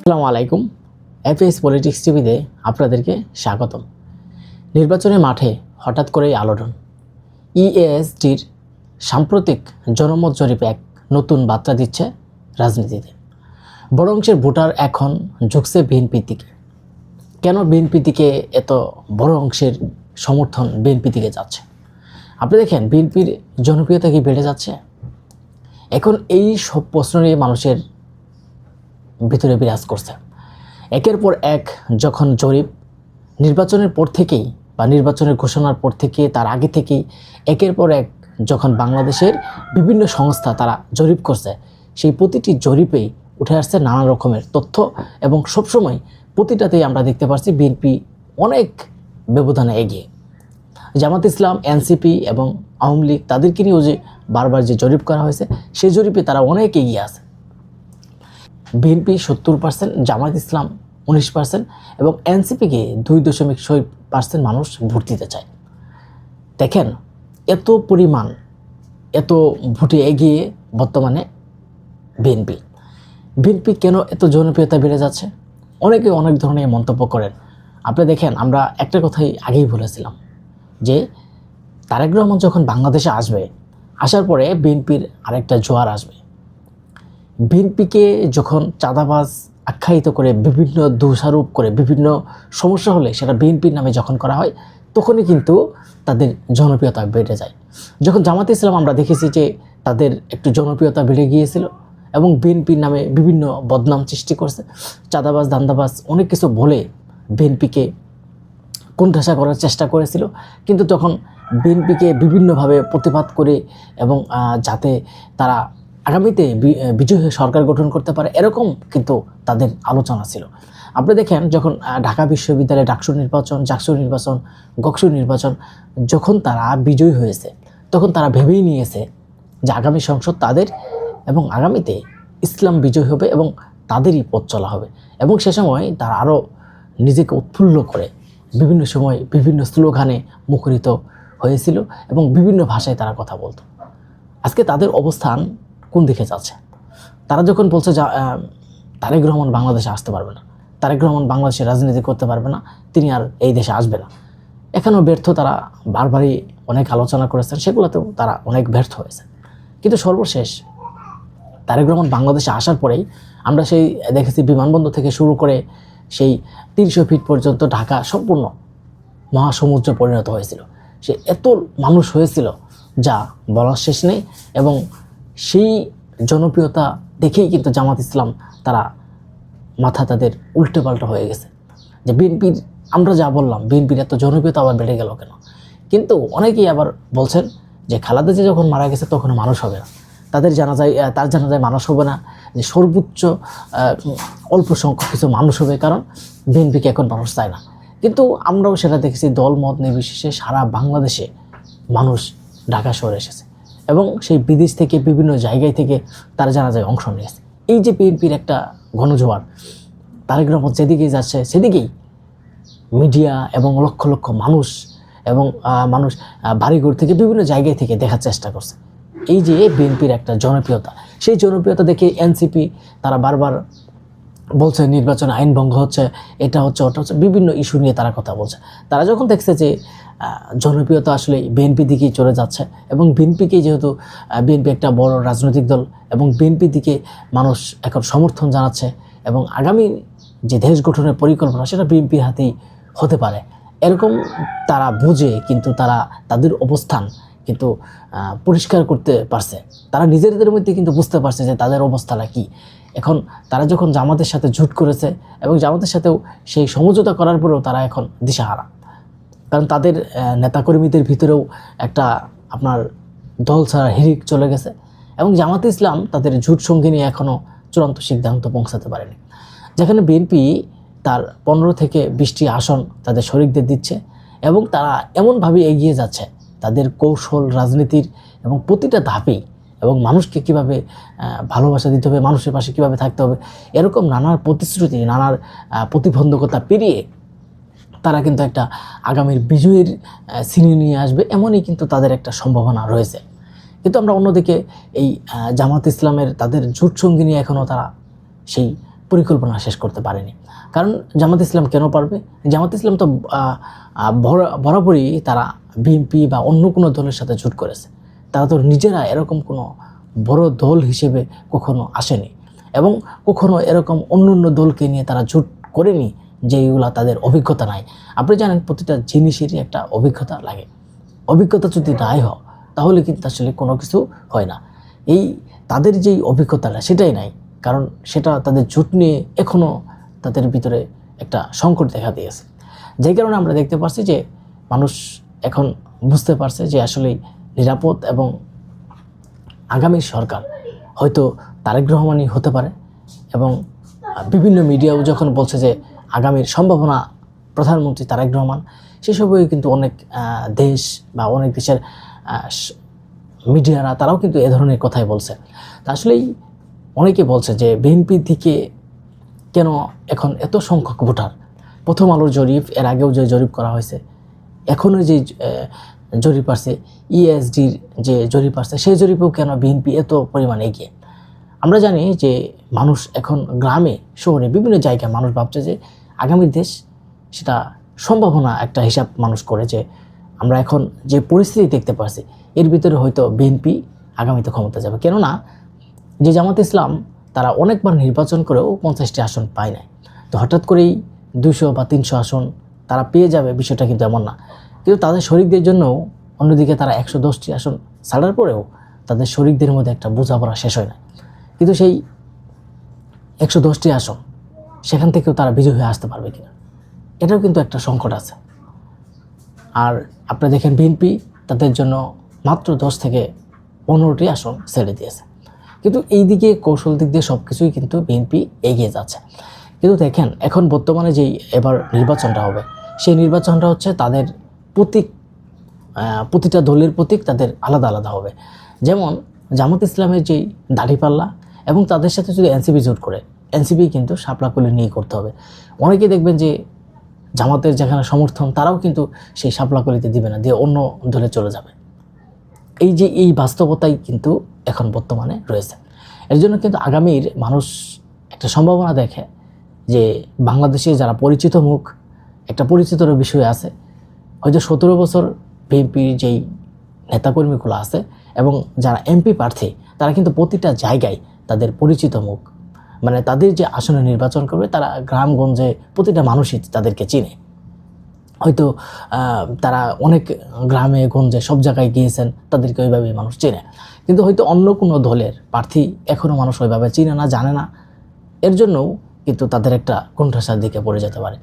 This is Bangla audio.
আসসালামু আলাইকুম। এফএস পলিটিক্স টিভিতে আপনাদেরকে স্বাগতম। নির্বাচনের মাঠে হঠাৎ করেই আলোড়ন। ইএএসডির সাম্প্রতিক জনমত জরিপে এক নতুন বার্তা দিচ্ছে রাজনীতিতে। বড় অংশের ভোটার এখন ঝুঁকছে বিএনপির দিকে। কেন বিএনপির দিকে এত বড় অংশের সমর্থন বিএনপি দিকে যাচ্ছে? আপনি দেখেন বিএনপির জনপ্রিয়তা কি বেড়ে যাচ্ছে? এখন এই সব প্রশ্ন নিয়ে মানুষের ভিতরে বিরাজ করছে। একের পর এক যখন জরিপ নির্বাচনের পর থেকেই বা নির্বাচনের ঘোষণার পর থেকে তার আগে থেকেই একের পর এক যখন বাংলাদেশের বিভিন্ন সংস্থা তারা জরিপ করছে, সেই প্রতিটি জরিপেই উঠে আসছে নানা রকমের তথ্য এবং সবসময় প্রতিটাতেই আমরা দেখতে পাচ্ছি বিএনপি অনেক ব্যবধানে এগিয়ে। জামাত ইসলাম, এনসিপি এবং আওয়ামী লীগ তাদেরকে নিয়েও যে বারবার যে জরিপ করা হয়েছে সেই জরিপে তারা অনেক এগিয়ে আছে। বিএনপি 70%, জামাত ইসলাম 19% এবং এনসিপিকে 2.6% মানুষ ভোট দিতে চায়। দেখেন এত পরিমাণ, এত ভোটে এগিয়ে বর্তমানে বিএনপি কেন এত জনপ্রিয়তা বেড়ে যাচ্ছে? অনেকে অনেক ধরনের মন্তব্য করেন। আপনি দেখেন আমরা একটা কথাই আগেই বলেছিলাম যে তারেক রহমান যখন বাংলাদেশে আসবে, আসার পরে বিএনপির আরেকটা জোয়ার আসবে। বিএনপিকে যখন চাঁদাবাজ আখ্যায়িত করে বিভিন্ন দোষারোপ করে বিভিন্ন সমস্যা হলে সেটা বিএনপির নামে যখন করা হয় তখনই কিন্তু তাদের জনপ্রিয়তা বেড়ে যায়। যখন জামাত ইসলাম আমরা দেখেছি যে তাদের একটু জনপ্রিয়তা বেড়ে গিয়েছিল এবং বিএনপির নামে বিভিন্ন বদনাম সৃষ্টি করছে, চাঁদাবাজ ধান্দাবাজ অনেক কিছু বলে বিএনপিকে কোণঠাসা করার চেষ্টা করেছিল। কিন্তু তখন বিএনপিকে বিভিন্নভাবে প্রতিবাদ করে এবং যাতে তারা আগামীতে বিজয়ী হয়ে সরকার গঠন করতে পারে এরকম কিন্তু তাদের আলোচনা ছিল। আপনি দেখেন যখন ঢাকা বিশ্ববিদ্যালয়ে ডাকসু নির্বাচন, জাকসু নির্বাচন, গকসু নির্বাচন যখন তারা বিজয়ী হয়েছে তখন তারা ভেবেই নিয়েছে যে আগামী সংসদ তাদের এবং আগামীতে ইসলাম বিজয় হবে এবং তাদেরই পথ চলা হবে। এবং সে সময় তারা আরও নিজেকে উৎফুল্ল করে বিভিন্ন সময় বিভিন্ন স্লোগানে মুখরিত হয়েছিল এবং বিভিন্ন ভাষায় তারা কথা বলতো। আজকে তাদের অবস্থান কোন দিকে যাচ্ছে? তারা যখন বলছে যে তারেক রহমান বাংলাদেশে আসতে পারবে না, তারেক রহমান বাংলাদেশে রাজনীতি করতে পারবে না, তিনি আর এই দেশে আসবে না, এখনও ব্যর্থ। তারা বারবারই অনেক আলোচনা করেছেন, সেগুলোতেও তারা অনেক ব্যর্থ হয়েছে। কিন্তু সর্বশেষ তারেক রহমান বাংলাদেশে আসার পরেই আমরা সেই দেখেছি বিমানবন্দর থেকে শুরু করে সেই 300 ফিট পর্যন্ত ঢাকা সম্পূর্ণ মহাসমুদ্রে পরিণত হয়েছিল। সে এত মানুষ হয়েছিল যা বলার শেষ নেই। এবং সেই জনপ্রিয়তা দেখেই কিন্তু জামাত ইসলাম তারা মাথা তাদের উল্টে পাল্টা হয়ে গেছে যে বিএনপির, আমরা যা বললাম বিএনপির এত জনপ্রিয়তা আবার বেড়ে গেল কেন? কিন্তু অনেকেই আবার বলছেন যে খালেদা জিয়া যখন মারা গেছে তখন মানুষ হবে না, তার জানাজায় মানুষ হবে না, যে সর্বোচ্চ অল্প সংখ্যক কিছু মানুষ হবে, কারণ বিএনপিকে এখন মানুষ চায় না। কিন্তু আমরাও সেটা দেখেছি দল মত নির্বিশেষে সারা বাংলাদেশে মানুষ ঢাকা শহরে এসেছে এবং সেই বিদেশ থেকে বিভিন্ন জায়গায় থেকে তারা জানাজায় অংশ নিয়েছে। এই যে বিএনপির একটা ঘনজোয়ার, তারেক রহমান যেদিকেই যাচ্ছে সেদিকেই মিডিয়া এবং লক্ষ লক্ষ মানুষ এবং মানুষ বাড়িঘর থেকে বিভিন্ন জায়গায় থেকে দেখার চেষ্টা করছে। এই যে বিএনপির একটা জনপ্রিয়তা, সেই জনপ্রিয়তা দেখে এনসিপি তারা বারবার বলছে নির্বাচনে আইন ভঙ্গ হচ্ছে, এটা হচ্ছে ওটা হচ্ছে, বিভিন্ন ইস্যু নিয়ে তারা কথা বলছে। তারা যখন দেখছে যে জনপ্রিয়তা আসলে বিএনপির দিকেই চলে যাচ্ছে এবং বিএনপিকেই, যেহেতু বিএনপি একটা বড় রাজনৈতিক দল এবং বিএনপির দিকে মানুষ এখন সমর্থন জানাচ্ছে এবং আগামী যে দেশ গঠনের পরিকল্পনা সেটা বিএনপির হাতেই হতে পারে, এরকম তারা বুঝে কিন্তু তারা তাদের অবস্থান কিন্তু পরিষ্কার করতে পারছে। তারা নিজেদের মধ্যে কিন্তু বুঝতে পারছে যে তাদের অবস্থাটা কী। এখন তারা যখন জামাতের সাথে জোট করেছে এবং জামাতের সাথেও সেই সমঝোতা করার পরেও তারা এখন দিশাহারা, কারণ তাদের নেতাকর্মীদের ভিতরেও একটা আপনার দল ছাড়া হিড়িক চলে গেছে এবং জামাতে ইসলাম তাদের জোট সঙ্গী নিয়ে এখনও চূড়ান্ত সিদ্ধান্ত পৌঁছাতে পারেনি। যেখানে বিএনপি তার 15 থেকে 20টি আসন তাদের শরিকদের দিচ্ছে এবং তারা এমনভাবে এগিয়ে যাচ্ছে তাদের কৌশল রাজনীতির এবং প্রতিটা ধাপেই, এবং মানুষকে কীভাবে ভালোবাসা দিতে হবে, মানুষের পাশে কীভাবে থাকতে হবে, এরকম নানার প্রতিশ্রুতি, নানার প্রতিবন্ধকতা পেরিয়ে তারা কিন্তু একটা আগামীর বিজয়ের সিনে নিয়ে আসবে, এমনই কিন্তু তাদের একটা সম্ভাবনা রয়েছে। কিন্তু আমরা অন্যদিকে এই জামাত ইসলামের তাদের জোট সঙ্গী নিয়ে এখনও তারা সেই পরিকল্পনা শেষ করতে পারেনি। কারণ জামাত ইসলাম কেন পারবে? জামাত ইসলাম তো বরাবরই তারা বিএনপি বা অন্য কোনো দলের সাথে জোট করেছে। তারা তো নিজেরা এরকম কোনো বড় দল হিসেবে কখনো আসেনি, এবং কখনো এরকম অন্য অন্য দলকে নিয়ে তারা জোট করেনি যেগুলো তাদের অভিজ্ঞতা নাই। আপনি জানেন প্রতিটা জিনিসেরই একটা অভিজ্ঞতা লাগে। অভিজ্ঞতা যদি নাই হয় তাহলে কিন্তু আসলে কোনো কিছু হয় না। এই তাদের যেই অভিজ্ঞতাটা সেটাই নাই, কারণ সেটা তাদের জোট নিয়ে এখনও তাদের ভিতরে একটা সংকট দেখা দিয়েছে। যেই কারণে আমরা দেখতে পাচ্ছি যে মানুষ এখন বুঝতে পারছে যে আসলে নিরাপদ এবং আগামী সরকার হয়তো তারেক রহমানই হতে পারে। এবং বিভিন্ন মিডিয়াও যখন বলছে যে আগামীর সম্ভাবনা প্রধানমন্ত্রী তারেক রহমান, সেসবই কিন্তু অনেক দেশ বা অনেক দেশের মিডিয়ারা তারাও কিন্তু এ ধরনের কথাই বলছে। তা আসলেই অনেকে বলছে যে বিএনপির দিকে কেন এখন এত সংখ্যক ভোটার? প্রথম আলোর জরিপ, এর আগেও যে জরিপ করা হয়েছে, এখনও যে জরিপ আসছে, ইএসডির যে জরিপ আসছে, সেই জরিপেও কেন বিএনপি এত পরিমাণে এগিয়ে? আমরা জানি যে মানুষ এখন গ্রামে শহরে বিভিন্ন জায়গায় মানুষ ভাবছে যে আগামী দেশ সেটা সম্ভাবনা একটা হিসাব মানুষ করে যে আমরা এখন যে পরিস্থিতি দেখতে পাচ্ছি এর ভিতরে হয়তো বিএনপি আগামীতে ক্ষমতা যাবে। কেননা যে জামাত ইসলাম তারা অনেকবার নির্বাচন করেও 50টি আসন পায় নাই, তো হঠাৎ করেই 200 বা 300 আসন তারা পেয়ে যাবে বিষয়টা কিন্তু এমন না। কিন্তু তাদের শরিকদের জন্যও অন্যদিকে তারা 110টি আসন ছাড়ার পরেও তাদের শরিকদের মধ্যে একটা বোঝাপড়া শেষ হয় না। কিন্তু সেই 110টি আসন সেখান থেকেও তারা বিজয়ী হয়ে আসতে পারবে কিনা, এটাও কিন্তু একটা সংকট আছে। আর আপনি দেখেন বিএনপি তাদের জন্য মাত্র 10 থেকে 15টি আসন ছেড়ে দিয়েছে। কিন্তু এই দিকে কৌশল দিক দিয়ে সব কিছুই কিন্তু বিএনপি এগিয়ে যাচ্ছে। কিন্তু দেখেন এখন বর্তমানে যেই এবার নির্বাচনটা হবে, সেই নির্বাচনটা হচ্ছে তাদের প্রতীক, প্রতিটা দলের প্রতীক তাদের আলাদা আলাদা হবে। যেমন জামাত ইসলামের যেই দাঁড়িপাল্লা এবং তাদের সাথে যদি এনসিপি জোট করে, এনসিপি কিন্তু শাপলাকলি নিয়ে করতে হবে। অনেকেই দেখবেন যে জামাতের যেখানে সমর্থন তারাও কিন্তু সেই শাপলাকলিতে দিবে না, দিয়ে অন্য দলে চলে যাবে। এই যে এই বাস্তবতাই কিন্তু এখন বর্তমানে রয়েছে। এর জন্য কিন্তু আগামীর মানুষ একটা সম্ভাবনা দেখে যে বাংলাদেশে যারা পরিচিত মুখ, একটা পরিচিতর বিষয় আছে, হয়তো 17 বছর বিএনপির যেই নেতাকর্মীগুলো আছে এবং যারা এমপি প্রার্থী তারা কিন্তু প্রতিটা জায়গায় তাদের পরিচিত মুখ, মানে তাদের যে আসনে নির্বাচন করবে তারা গ্রামগঞ্জে প্রতিটা মানুষই তাদেরকে চিনে। হয়তো তারা অনেক গ্রামে গঞ্জে সব জায়গায় গিয়েছেন, তাদেরকে ওইভাবেই মানুষ চেনে। কিন্তু হয়তো অন্য কোনো দলের প্রার্থী এখনও মানুষ ওইভাবে চিনে না, জানে না। এর জন্যও কিন্তু তাদের একটা কোণঠাসার দিকে পড়ে যেতে পারে।